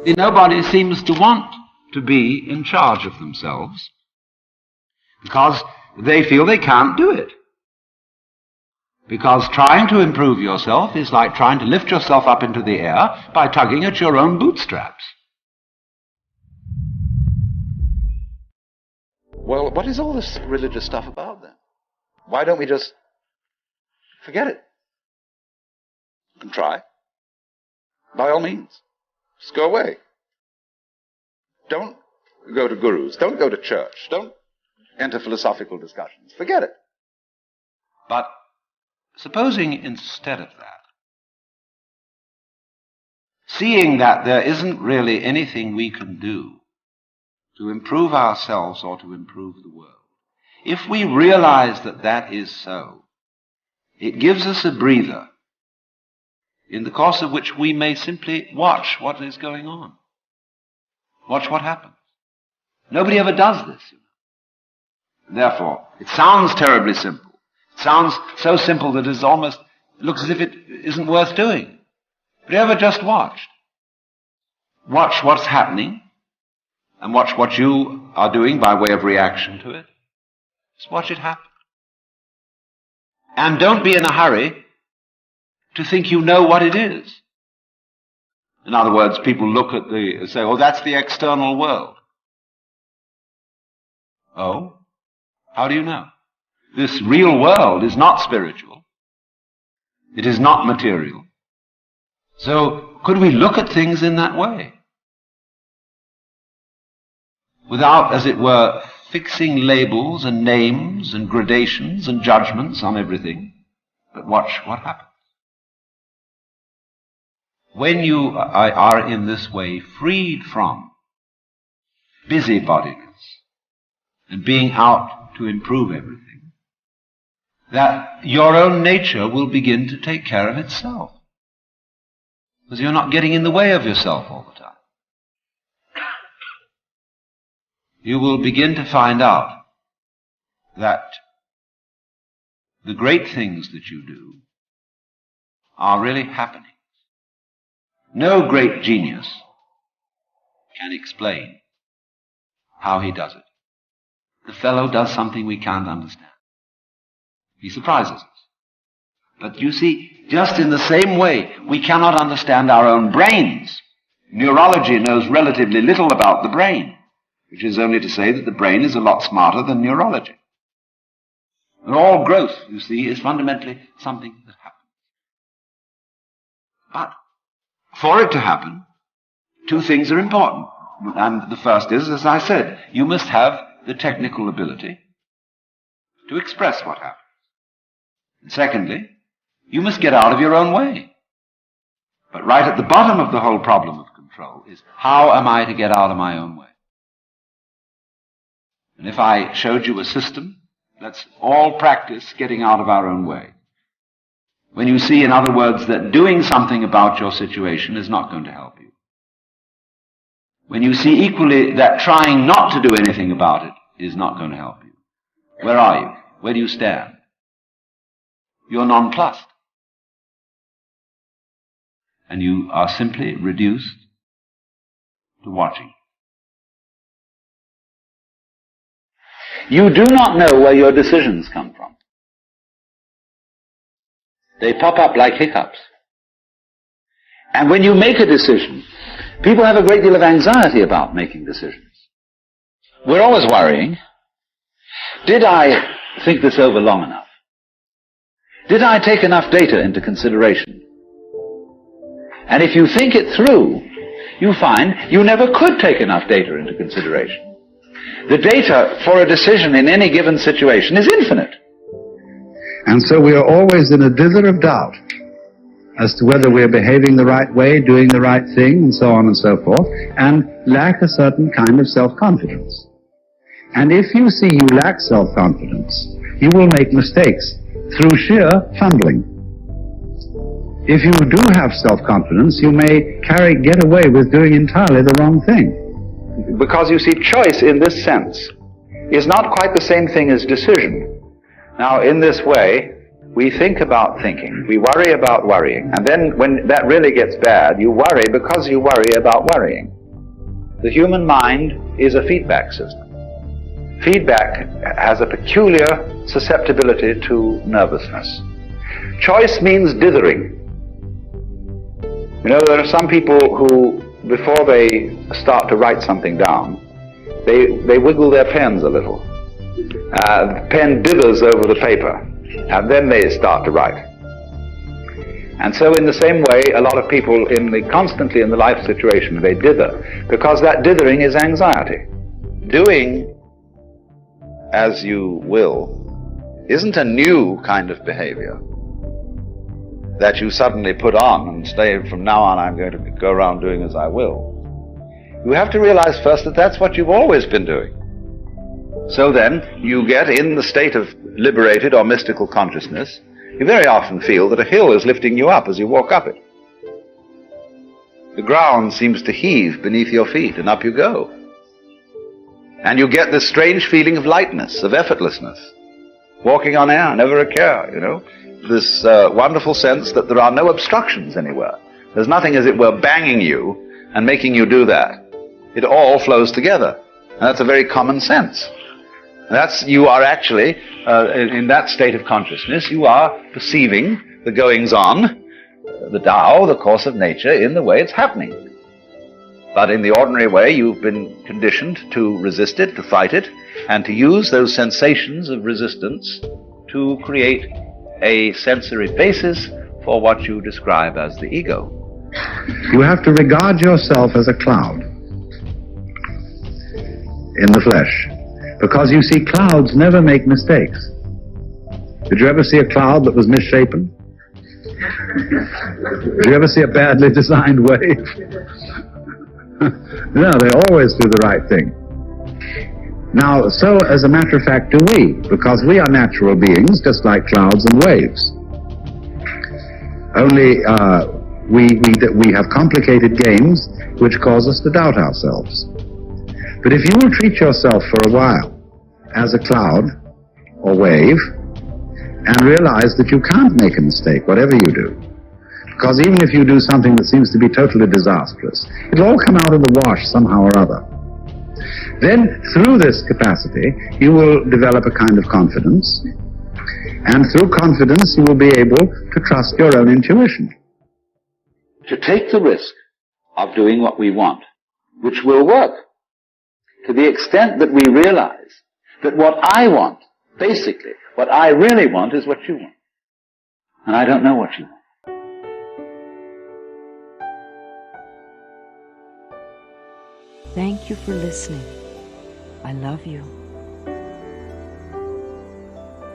Nobody seems to want to be in charge of themselves because they feel they can't do it. Because trying to improve yourself is like trying to lift yourself up into the air by tugging at your own bootstraps. Well, what is all this religious stuff about then? Why don't we just forget it and try? By all means, just go away. Don't go to gurus. Don't go to church. Don't enter philosophical discussions. Forget it. But supposing instead of that, seeing that there isn't really anything we can do to improve ourselves or to improve the world, if we realize that that is so, it gives us a breather in the course of which we may simply watch what is going on. Watch what happens. Nobody ever does this. Therefore, it sounds terribly simple. It sounds so simple that it almost looks as if it isn't worth doing. But you ever just watched? Watch what's happening and watch what you are doing by way of reaction to it. Just watch it happen. And don't be in a hurry to think you know what it is. In other words, people look at say, oh, that's the external world. Oh? How do you know? This real world is not spiritual. It is not material. So, could we look at things in that way? Without, as it were, fixing labels and names and gradations and judgments on everything, but watch what happens. When you are in this way freed from busybodiness and being out to improve everything, that your own nature will begin to take care of itself. Because you're not getting in the way of yourself all the time. You will begin to find out that the great things that you do are really happening. No great genius can explain how he does it. The fellow does something we can't understand. He surprises us. But you see, just in the same way, we cannot understand our own brains. Neurology knows relatively little about the brain, which is only to say that the brain is a lot smarter than neurology. And all growth, you see, is fundamentally something that happens. But for it to happen, two things are important. And the first is, as I said, you must have the technical ability to express what happens. And secondly, you must get out of your own way. But right at the bottom of the whole problem of control is, how am I to get out of my own way? And if I showed you a system, let's all practice getting out of our own way. When you see, in other words, that doing something about your situation is not going to help you. When you see equally that trying not to do anything about it is not going to help you. Where are you? Where do you stand? You're nonplussed. And you are simply reduced to watching. You do not know where your decisions come from. They pop up like hiccups. And when you make a decision, people have a great deal of anxiety about making decisions. We're always worrying, did I think this over long enough? Did I take enough data into consideration? And if you think it through, you find you never could take enough data into consideration. The data for a decision in any given situation is infinite. And so we are always in a dither of doubt as to whether we're behaving the right way, doing the right thing, and so on and so forth, and lack a certain kind of self-confidence. And if you see you lack self-confidence, you will make mistakes through sheer fumbling. If you do have self-confidence, you may get away with doing entirely the wrong thing. Because you see, choice in this sense is not quite the same thing as decision. Now, in this way, we think about thinking, we worry about worrying, and then when that really gets bad, you worry because you worry about worrying. The human mind is a feedback system. Feedback has a peculiar susceptibility to nervousness. Choice means dithering. You know, there are some people who, before they start to write something down, they wiggle their pens a little. The pen dithers over the paper, and then they start to write. And so in the same way, a lot of people constantly in the life situation, they dither, because that dithering is anxiety. Doing as you will isn't a new kind of behavior that you suddenly put on and say, from now on I'm going to go around doing as I will. You have to realize first that that's what you've always been doing. So then, you get in the state of liberated or mystical consciousness, you very often feel that a hill is lifting you up as you walk up it. The ground seems to heave beneath your feet, and up you go. And you get this strange feeling of lightness, of effortlessness. Walking on air, never a care, you know. This wonderful sense that there are no obstructions anywhere. There's nothing, as it were, banging you and making you do that. It all flows together. And that's a very common sense. You are actually, in that state of consciousness, you are perceiving the goings-on, the Tao, the course of nature, in the way it's happening. But in the ordinary way, you've been conditioned to resist it, to fight it, and to use those sensations of resistance to create a sensory basis for what you describe as the ego. You have to regard yourself as a cloud in the flesh, because you see, clouds never make mistakes. Did you ever see a cloud that was misshapen? Did you ever see a badly designed wave? No, they always do the right thing. Now, so as a matter of fact do we, because we are natural beings just like clouds and waves. Only we have complicated games which cause us to doubt ourselves. But if you will treat yourself for a while as a cloud or wave and realize that you can't make a mistake, whatever you do, because even if you do something that seems to be totally disastrous, it'll all come out in the wash somehow or other. Then, through this capacity, you will develop a kind of confidence, and through confidence you will be able to trust your own intuition. To take the risk of doing what we want, which will work, to the extent that we realize that what I want, basically, what I really want is what you want. And I don't know what you want. Thank you for listening. I love you.